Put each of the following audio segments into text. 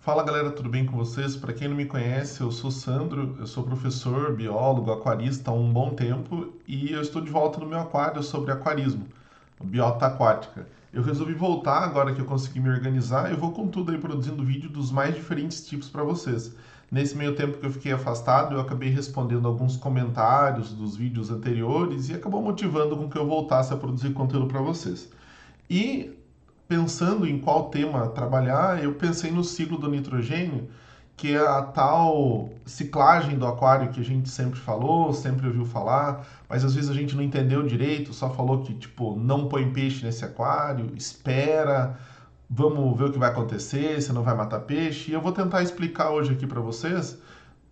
Fala galera, tudo bem com vocês? Para quem não me conhece, eu sou Sandro, eu sou professor, biólogo, aquarista há um bom tempo e eu estou de volta no meu aquário sobre aquarismo, biota aquática. Eu resolvi voltar agora que eu consegui me organizar, eu vou com tudo aí produzindo vídeo dos mais diferentes tipos para vocês. Nesse meio tempo que eu fiquei afastado, eu acabei respondendo alguns comentários dos vídeos anteriores e acabou motivando com que eu voltasse a produzir conteúdo para vocês. E pensando em qual tema trabalhar, eu pensei no ciclo do nitrogênio, que é a tal ciclagem do aquário que a gente sempre falou, sempre ouviu falar, mas às vezes a gente não entendeu direito, só falou que, tipo, não põe peixe nesse aquário, espera, vamos ver o que vai acontecer, você não vai matar peixe. E eu vou tentar explicar hoje aqui para vocês,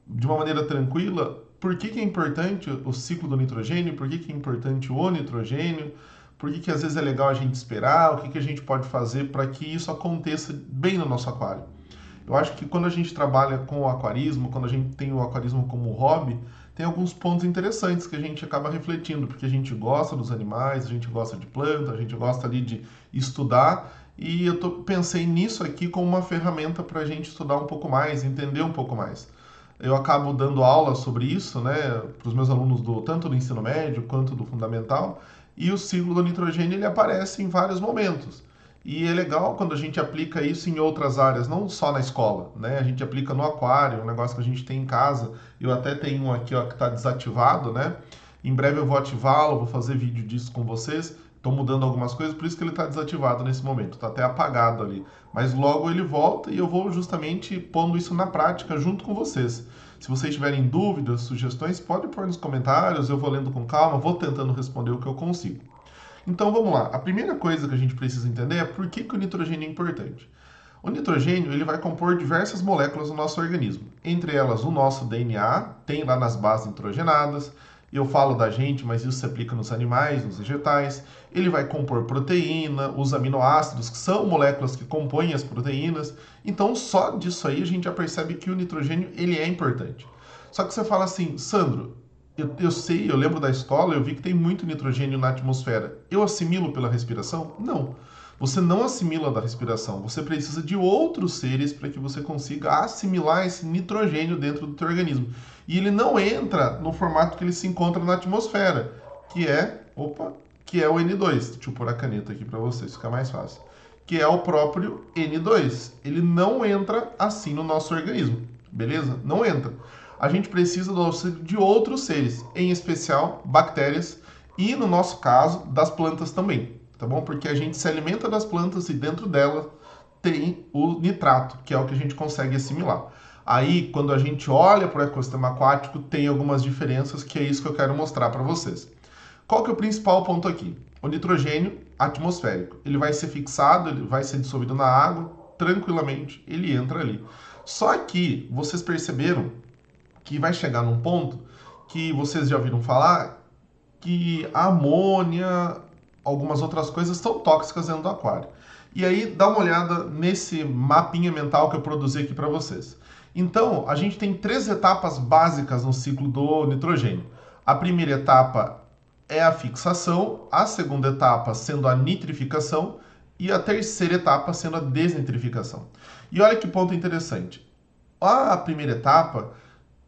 de uma maneira tranquila, por que é importante o ciclo do nitrogênio, por que é importante o nitrogênio, por que às vezes é legal a gente esperar, o que a gente pode fazer para que isso aconteça bem no nosso aquário. Eu acho que quando a gente trabalha com o aquarismo, quando a gente tem o aquarismo como hobby, tem alguns pontos interessantes que a gente acaba refletindo, porque a gente gosta dos animais, a gente gosta de planta, a gente gosta ali de estudar, e pensei nisso aqui como uma ferramenta para a gente estudar um pouco mais, entender um pouco mais. Eu acabo dando aula sobre isso, né, para os meus alunos tanto do ensino médio quanto do fundamental, e o ciclo do nitrogênio ele aparece em vários momentos. E é legal quando a gente aplica isso em outras áreas, não só na escola, né? A gente aplica no aquário, um negócio que a gente tem em casa. Eu até tenho um aqui, ó, que está desativado, né? Em breve eu vou ativá-lo, vou fazer vídeo disso com vocês. Estou mudando algumas coisas, por isso que ele está desativado nesse momento, está até apagado ali. Mas logo ele volta e eu vou justamente pondo isso na prática junto com vocês. Se vocês tiverem dúvidas, sugestões, pode pôr nos comentários, eu vou lendo com calma, vou tentando responder o que eu consigo. Então vamos lá. A primeira coisa que a gente precisa entender é por que o nitrogênio é importante. O nitrogênio ele vai compor diversas moléculas no nosso organismo. Entre elas, o nosso DNA, tem lá nas bases nitrogenadas. Eu falo da gente, mas isso se aplica nos animais, nos vegetais. Ele vai compor proteína, os aminoácidos, que são moléculas que compõem as proteínas. Então, só disso aí a gente já percebe que o nitrogênio ele é importante. Só que você fala assim, Sandro, eu sei, eu lembro da escola, eu vi que tem muito nitrogênio na atmosfera. Eu assimilo pela respiração? Não. Você não assimila da respiração. Você precisa de outros seres para que você consiga assimilar esse nitrogênio dentro do teu organismo. E ele não entra no formato que ele se encontra na atmosfera, que é o N2. Deixa eu pôr a caneta aqui para vocês, fica mais fácil. Que é o próprio N2. Ele não entra assim no nosso organismo, beleza? Não entra. A gente precisa do auxílio de outros seres, em especial bactérias e, no nosso caso, das plantas também, tá bom? Porque a gente se alimenta das plantas e dentro delas tem o nitrato, que é o que a gente consegue assimilar. Aí, quando a gente olha para o ecossistema aquático, tem algumas diferenças, que é isso que eu quero mostrar para vocês. Qual que é o principal ponto aqui? O nitrogênio atmosférico. Ele vai ser fixado, ele vai ser dissolvido na água, tranquilamente, ele entra ali. Só que vocês perceberam que vai chegar num ponto que vocês já ouviram falar que a amônia, algumas outras coisas são tóxicas dentro do aquário. E aí dá uma olhada nesse mapinha mental que eu produzi aqui para vocês. Então, a gente tem 3 etapas básicas no ciclo do nitrogênio. A primeira etapa é a fixação, a segunda etapa sendo a nitrificação e a terceira etapa sendo a desnitrificação. E olha que ponto interessante. A primeira etapa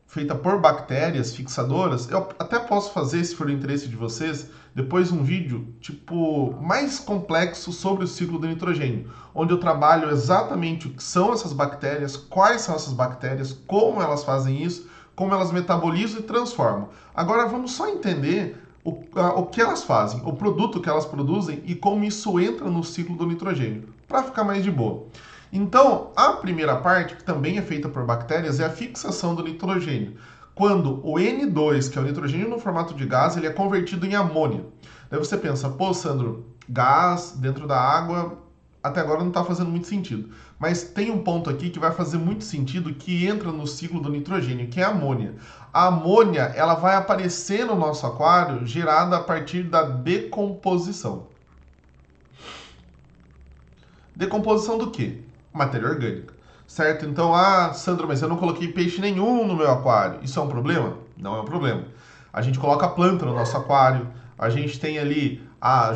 feita por bactérias fixadoras, eu até posso fazer, se for do interesse de vocês, depois um vídeo tipo mais complexo sobre o ciclo do nitrogênio, onde eu trabalho exatamente o que são essas bactérias, quais são essas bactérias, como elas fazem isso, como elas metabolizam e transformam. Agora vamos só entender o que elas fazem, o produto que elas produzem e como isso entra no ciclo do nitrogênio, para ficar mais de boa. Então, a primeira parte, que também é feita por bactérias, é a fixação do nitrogênio. Quando o N2, que é o nitrogênio no formato de gás, ele é convertido em amônia. Daí você pensa, pô, Sandro, gás dentro da água, até agora não está fazendo muito sentido. Mas tem um ponto aqui que vai fazer muito sentido, que entra no ciclo do nitrogênio, que é a amônia. A amônia, ela vai aparecer no nosso aquário gerada a partir da decomposição. Decomposição do quê? Matéria orgânica, certo? Então, Sandro, mas eu não coloquei peixe nenhum no meu aquário. Isso é um problema? Não é um problema. A gente coloca planta no nosso aquário, A gente tem ali,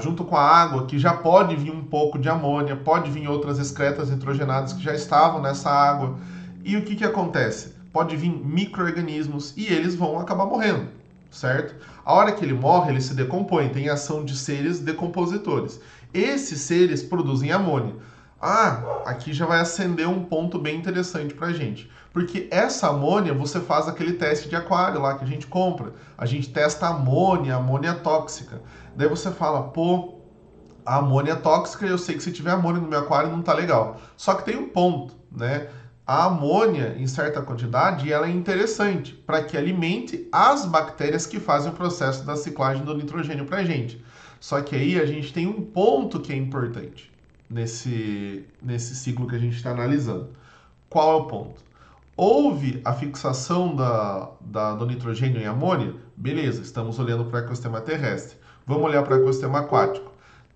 junto com a água, que já pode vir um pouco de amônia, pode vir outras excretas nitrogenadas que já estavam nessa água. E o que, que acontece? Pode vir micro-organismos e eles vão acabar morrendo, certo? A hora que ele morre, ele se decompõe, tem ação de seres decompositores. Esses seres produzem amônia. Aqui já vai acender um ponto bem interessante pra gente. Porque essa amônia, você faz aquele teste de aquário lá que a gente compra. A gente testa a amônia tóxica. Daí você fala, pô, a amônia tóxica, eu sei que se tiver amônia no meu aquário não tá legal. Só que tem um ponto, né? A amônia, em certa quantidade, ela é interessante para que alimente as bactérias que fazem o processo da ciclagem do nitrogênio pra gente. Só que aí a gente tem um ponto que é importante nesse ciclo que a gente está analisando. Qual é o ponto? Houve a fixação do nitrogênio em amônia? Beleza, estamos olhando para o ecossistema terrestre. Vamos olhar para o ecossistema aquático.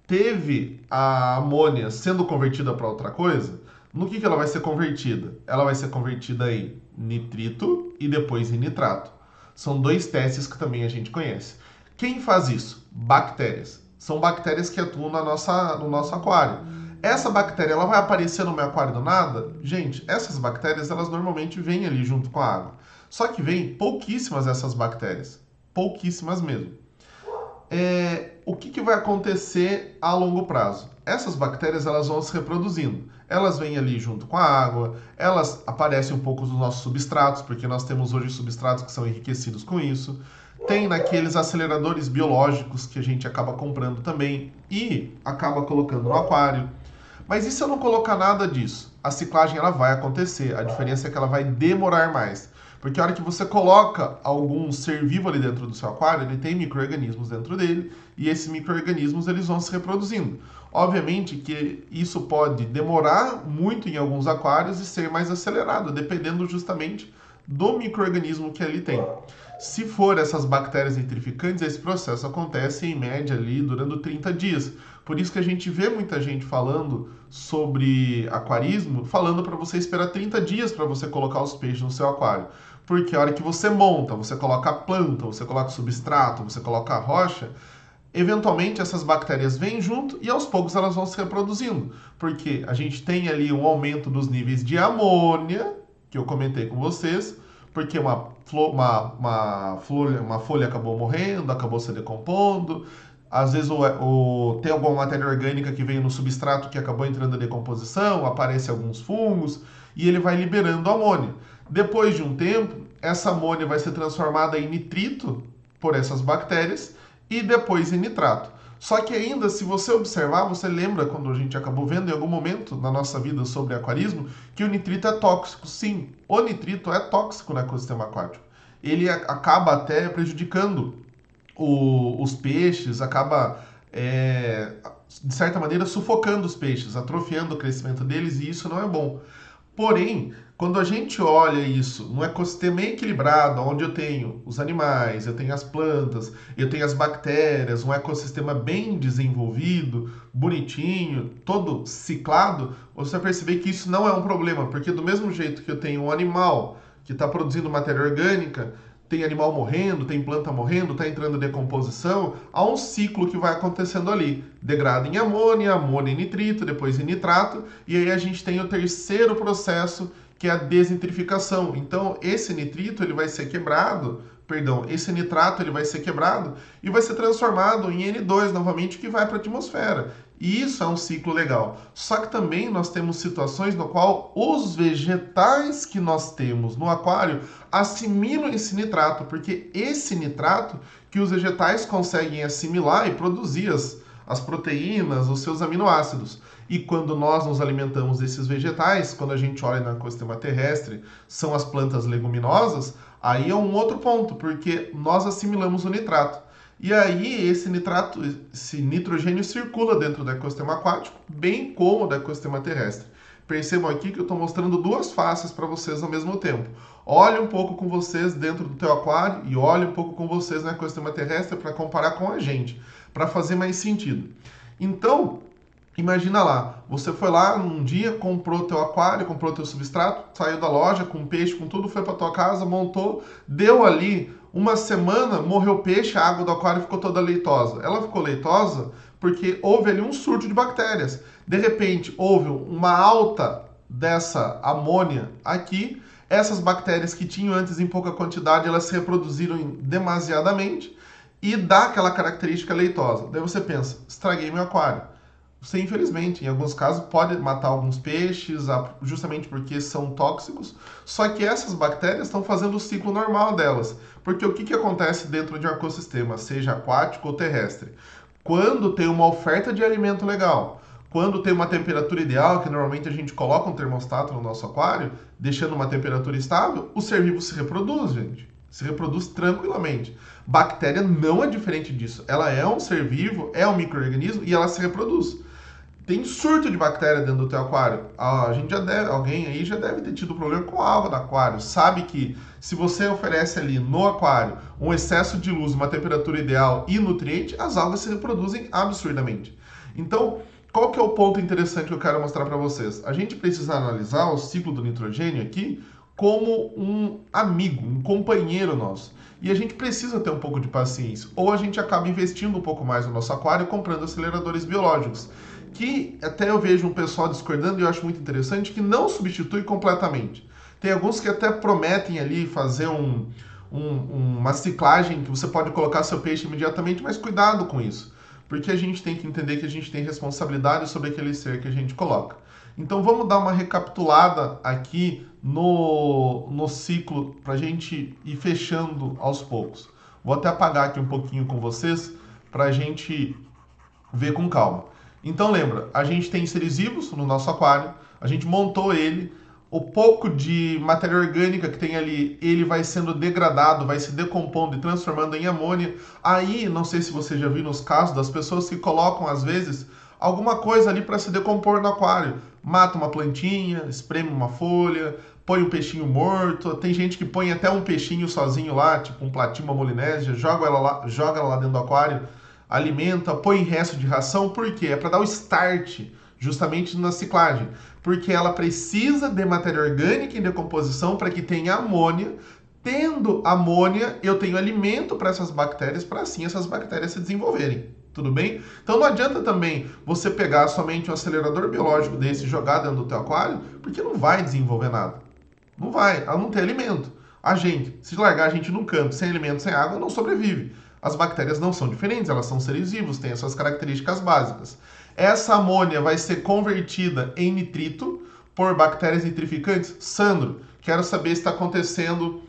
Teve a amônia sendo convertida para outra coisa? No que ela vai ser convertida? Ela vai ser convertida em nitrito e depois em nitrato. São dois testes que também a gente conhece. Quem faz isso? Bactérias. São bactérias que atuam no nosso aquário. Essa bactéria, ela vai aparecer no meu aquário do nada? Gente, essas bactérias, elas normalmente vêm ali junto com a água. Só que vem pouquíssimas essas bactérias. Pouquíssimas mesmo. O que vai acontecer a longo prazo? Essas bactérias, elas vão se reproduzindo. Elas vêm ali junto com a água, elas aparecem um pouco nos nossos substratos, porque nós temos hoje substratos que são enriquecidos com isso. Tem naqueles aceleradores biológicos que a gente acaba comprando também e acaba colocando no aquário. Mas e se eu não colocar nada disso? A ciclagem ela vai acontecer, a diferença é que ela vai demorar mais. Porque a hora que você coloca algum ser vivo ali dentro do seu aquário, ele tem micro-organismos dentro dele, e esses micro-organismos eles vão se reproduzindo. Obviamente que isso pode demorar muito em alguns aquários e ser mais acelerado, dependendo justamente do micro-organismo que ele tem. Se for essas bactérias nitrificantes, esse processo acontece em média ali durando 30 dias. Por isso que a gente vê muita gente falando sobre aquarismo, falando para você esperar 30 dias para você colocar os peixes no seu aquário. Porque a hora que você monta, você coloca a planta, você coloca o substrato, você coloca a rocha, eventualmente essas bactérias vêm junto e aos poucos elas vão se reproduzindo. Porque a gente tem ali um aumento dos níveis de amônia, que eu comentei com vocês, porque uma folha acabou morrendo, acabou se decompondo. Às vezes tem alguma matéria orgânica que veio no substrato que acabou entrando em decomposição, aparecem alguns fungos e ele vai liberando amônia. Depois de um tempo, essa amônia vai ser transformada em nitrito por essas bactérias e depois em nitrato. Só que ainda, se você observar, você lembra quando a gente acabou vendo em algum momento na nossa vida sobre aquarismo, que o nitrito é tóxico. Sim, o nitrito é tóxico no ecossistema aquático. Ele acaba até prejudicando os peixes, acaba, de certa maneira, sufocando os peixes, atrofiando o crescimento deles, e isso não é bom. Porém, quando a gente olha isso num ecossistema equilibrado, onde eu tenho os animais, eu tenho as plantas, eu tenho as bactérias, um ecossistema bem desenvolvido, bonitinho, todo ciclado, você vai perceber que isso não é um problema, porque do mesmo jeito que eu tenho um animal que está produzindo matéria orgânica, tem animal morrendo, tem planta morrendo, está entrando em decomposição, há um ciclo que vai acontecendo ali. Degrada em amônia, amônia em nitrito, depois em nitrato, e aí a gente tem o terceiro processo, que é a desnitrificação. Então, esse nitrito ele vai ser quebrado, esse nitrato ele vai ser quebrado e vai ser transformado em N2 novamente, que vai para a atmosfera. E isso é um ciclo legal. Só que também nós temos situações no qual os vegetais que nós temos no aquário assimilam esse nitrato, porque esse nitrato que os vegetais conseguem assimilar e produzir as proteínas, os seus aminoácidos. E quando nós nos alimentamos desses vegetais, quando a gente olha no ecossistema terrestre, são as plantas leguminosas, aí é um outro ponto, porque nós assimilamos o nitrato. E aí esse nitrogênio circula dentro do ecossistema aquático, bem como do ecossistema terrestre. Percebam aqui que eu estou mostrando duas faces para vocês ao mesmo tempo. Olhe um pouco com vocês dentro do teu aquário e olhe um pouco com vocês no ecossistema terrestre para comparar com a gente, para fazer mais sentido. Então, imagina lá, você foi lá num dia, comprou teu aquário, comprou teu substrato, saiu da loja com peixe, com tudo, foi para tua casa, montou, deu ali Uma semana morreu o peixe, a água do aquário ficou toda leitosa. Ela ficou leitosa porque houve ali um surto de bactérias. De repente, houve uma alta dessa amônia aqui. Essas bactérias que tinham antes em pouca quantidade, elas se reproduziram demasiadamente e dá aquela característica leitosa. Daí você pensa, estraguei meu aquário. Você, infelizmente, em alguns casos, pode matar alguns peixes, justamente porque são tóxicos, só que essas bactérias estão fazendo o ciclo normal delas. Porque o que acontece dentro de um ecossistema, seja aquático ou terrestre? Quando tem uma oferta de alimento legal, quando tem uma temperatura ideal, que normalmente a gente coloca um termostato no nosso aquário, deixando uma temperatura estável, o ser vivo se reproduz, gente. Se reproduz tranquilamente. Bactéria não é diferente disso. Ela é um ser vivo, é um micro-organismo e ela se reproduz. Tem surto de bactéria dentro do teu aquário. Alguém aí já deve ter tido problema com a água do aquário. Sabe que se você oferece ali no aquário um excesso de luz, uma temperatura ideal e nutriente, as algas se reproduzem absurdamente. Então, qual que é o ponto interessante que eu quero mostrar para vocês? A gente precisa analisar o ciclo do nitrogênio aqui como um amigo, um companheiro nosso. E a gente precisa ter um pouco de paciência. Ou a gente acaba investindo um pouco mais no nosso aquário comprando aceleradores biológicos, que até eu vejo um pessoal discordando e eu acho muito interessante, que não substitui completamente. Tem alguns que até prometem ali fazer uma ciclagem que você pode colocar seu peixe imediatamente, mas cuidado com isso, porque a gente tem que entender que a gente tem responsabilidade sobre aquele ser que a gente coloca. Então vamos dar uma recapitulada aqui no ciclo para a gente ir fechando aos poucos. Vou até apagar aqui um pouquinho com vocês para a gente ver com calma. Então lembra, a gente tem seres vivos no nosso aquário, a gente montou ele, o pouco de matéria orgânica que tem ali, ele vai sendo degradado, vai se decompondo e transformando em amônia. Aí, não sei se você já viu nos casos das pessoas que colocam, às vezes, alguma coisa ali para se decompor no aquário. Mata uma plantinha, espreme uma folha, põe um peixinho morto. Tem gente que põe até um peixinho sozinho lá, tipo um platina molinésia, joga ela lá dentro do aquário, alimenta, põe resto de ração. Por quê? É para dar o start justamente na ciclagem, porque ela precisa de matéria orgânica em decomposição para que tenha amônia. Tendo amônia, eu tenho alimento para essas bactérias, para assim essas bactérias se desenvolverem. Tudo bem? Então não adianta também você pegar somente um acelerador biológico desse e jogar dentro do teu aquário, porque não vai desenvolver nada. Não vai, ela não tem alimento. A gente, se largar a gente num canto, sem alimento, sem água, não sobrevive. As bactérias não são diferentes, elas são seres vivos, têm as suas características básicas. Essa amônia vai ser convertida em nitrito por bactérias nitrificantes? Sandro, quero saber se está acontecendo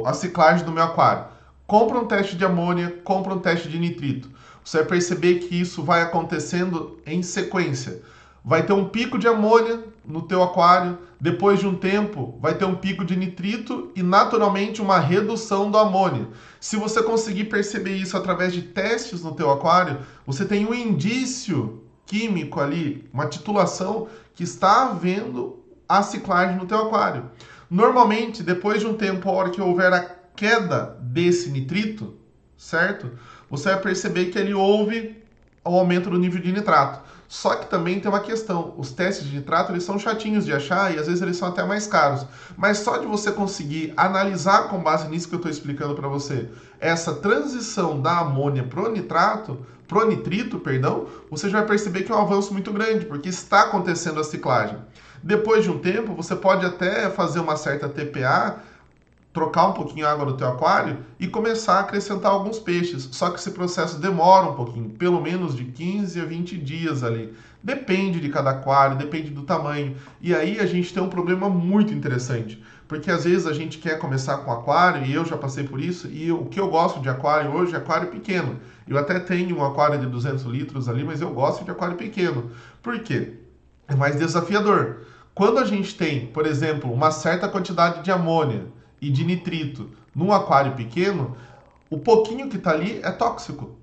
a ciclagem do meu aquário. Compra um teste de amônia, compra um teste de nitrito. Você vai perceber que isso vai acontecendo em sequência. Vai ter um pico de amônia no teu aquário, depois de um tempo vai ter um pico de nitrito e naturalmente uma redução do amônia. Se você conseguir perceber isso através de testes no teu aquário, você tem um indício químico ali, uma titulação que está havendo a ciclagem no teu aquário. Normalmente, depois de um tempo, a hora que houver a queda desse nitrito, certo? Você vai perceber que ali houve o aumento do nível de nitrato. Só que também tem uma questão, os testes de nitrato eles são chatinhos de achar e às vezes eles são até mais caros. Mas só de você conseguir analisar com base nisso que eu estou explicando para você, essa transição da amônia pro nitrito, você já vai perceber que é um avanço muito grande, porque está acontecendo a ciclagem. Depois de um tempo, você pode até fazer uma certa TPA, trocar um pouquinho a água do teu aquário e começar a acrescentar alguns peixes. Só que esse processo demora um pouquinho, pelo menos de 15 a 20 dias ali. Depende de cada aquário, depende do tamanho. E aí a gente tem um problema muito interessante, porque às vezes a gente quer começar com aquário, e eu já passei por isso, e o que eu gosto de aquário hoje é aquário pequeno. Eu até tenho um aquário de 200 litros ali, mas eu gosto de aquário pequeno. Por quê? É mais desafiador. Quando a gente tem, por exemplo, uma certa quantidade de amônia e de nitrito num aquário pequeno, o pouquinho que está ali é tóxico,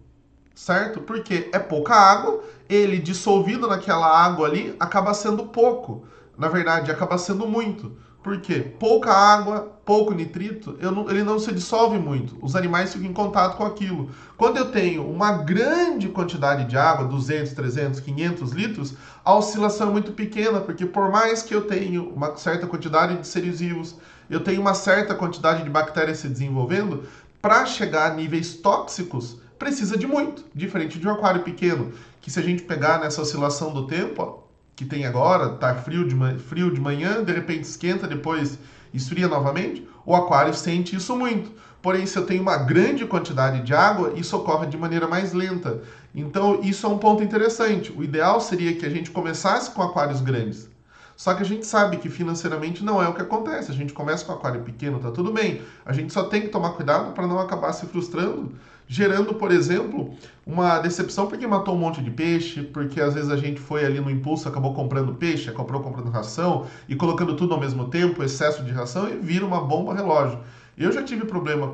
certo? Porque é pouca água, ele dissolvido naquela água ali acaba sendo pouco, na verdade acaba sendo muito. Por quê? Pouca água, pouco nitrito, ele não se dissolve muito. Os animais ficam em contato com aquilo. Quando eu tenho uma grande quantidade de água, 200, 300, 500 litros, a oscilação é muito pequena, porque por mais que eu tenha uma certa quantidade de seres vivos, eu tenho uma certa quantidade de bactérias se desenvolvendo, para chegar a níveis tóxicos, precisa de muito. Diferente de um aquário pequeno, que se a gente pegar nessa oscilação do tempo, ó, que tem agora, tá frio de manhã, de repente esquenta, depois esfria novamente, o aquário sente isso muito. Porém, se eu tenho uma grande quantidade de água, isso ocorre de maneira mais lenta. Então, isso é um ponto interessante. O ideal seria que a gente começasse com aquários grandes. Só que a gente sabe que financeiramente não é o que acontece. A gente começa com aquário pequeno, tá tudo bem. A gente só tem que tomar cuidado para não acabar se frustrando, gerando, por exemplo, uma decepção porque matou um monte de peixe, porque às vezes a gente foi ali no impulso, acabou comprando peixe, acabou comprando ração e colocando tudo ao mesmo tempo, excesso de ração, e vira uma bomba relógio. Eu já tive problema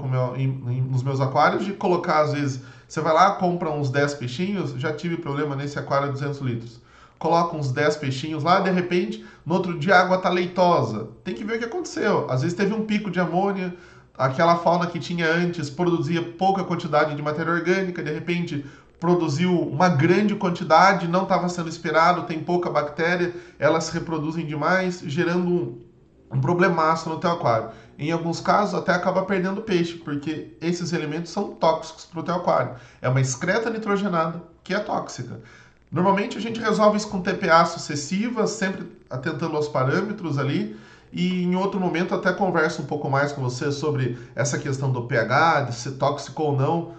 nos meus aquários de colocar, às vezes, você vai lá, compra uns 10 peixinhos, já tive problema nesse aquário de 200 litros. Coloca uns 10 peixinhos lá, de repente, no outro dia a água tá leitosa. Tem que ver o que aconteceu. Às vezes teve um pico de amônia, aquela fauna que tinha antes produzia pouca quantidade de matéria orgânica, de repente produziu uma grande quantidade, não estava sendo esperado, tem pouca bactéria, elas se reproduzem demais, gerando um problemaço no teu aquário. Em alguns casos até acaba perdendo peixe, porque esses elementos são tóxicos para o teu aquário. É uma excreta nitrogenada que é tóxica. Normalmente a gente resolve isso com TPA sucessiva, sempre atentando aos parâmetros ali, e em outro momento até converso um pouco mais com você sobre essa questão do pH, de ser tóxico ou não,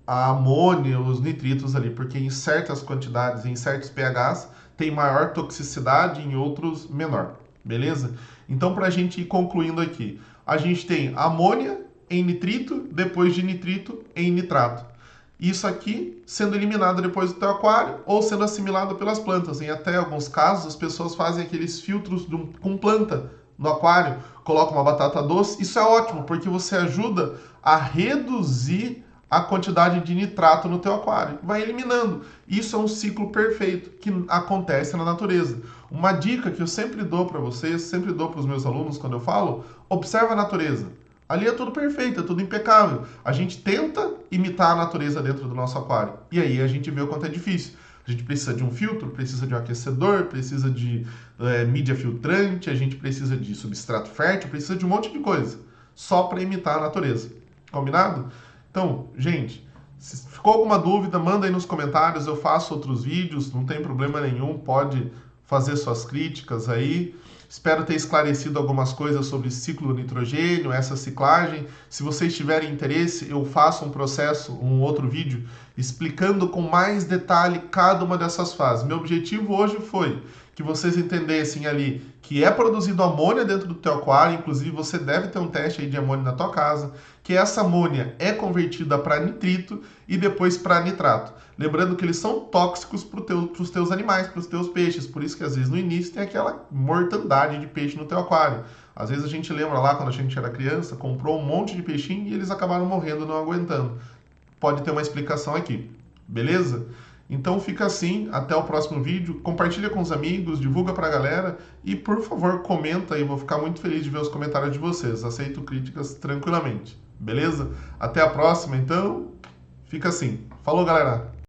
a amônia, os nitritos ali, porque em certas quantidades, em certos pHs, tem maior toxicidade, em outros menor, beleza? Então, para a gente ir concluindo aqui, a gente tem amônia em nitrito, depois de nitrito em nitrato. Isso aqui sendo eliminado depois do teu aquário ou sendo assimilado pelas plantas. Em até alguns casos, as pessoas fazem aqueles filtros com planta no aquário, colocam uma batata doce. Isso é ótimo, porque você ajuda a reduzir a quantidade de nitrato no teu aquário. Vai eliminando. Isso é um ciclo perfeito que acontece na natureza. Uma dica que eu sempre dou para vocês, sempre dou para os meus alunos quando eu falo, observa a natureza. Ali é tudo perfeito, é tudo impecável. A gente tenta imitar a natureza dentro do nosso aquário. E aí a gente vê o quanto é difícil. A gente precisa de um filtro, precisa de um aquecedor, precisa de mídia filtrante, a gente precisa de substrato fértil, precisa de um monte de coisa. Só para imitar a natureza. Combinado? Então, gente, se ficou alguma dúvida, manda aí nos comentários. Eu faço outros vídeos, não tem problema nenhum. Pode fazer suas críticas aí. Espero ter esclarecido algumas coisas sobre ciclo do nitrogênio, essa ciclagem. Se vocês tiverem interesse, eu faço um outro vídeo, explicando com mais detalhe cada uma dessas fases. Meu objetivo hoje foi que vocês entendessem ali que é produzido amônia dentro do teu aquário, inclusive você deve ter um teste aí de amônia na tua casa, que essa amônia é convertida para nitrito e depois para nitrato. Lembrando que eles são tóxicos para os teus animais, para os teus peixes, por isso que às vezes no início tem aquela mortandade de peixe no teu aquário. Às vezes a gente lembra lá quando a gente era criança, comprou um monte de peixinho e eles acabaram morrendo, não aguentando. Pode ter uma explicação aqui, beleza? Então fica assim, até o próximo vídeo, compartilha com os amigos, divulga pra galera e por favor comenta aí, vou ficar muito feliz de ver os comentários de vocês, aceito críticas tranquilamente, beleza? Até a próxima então, fica assim, falou galera!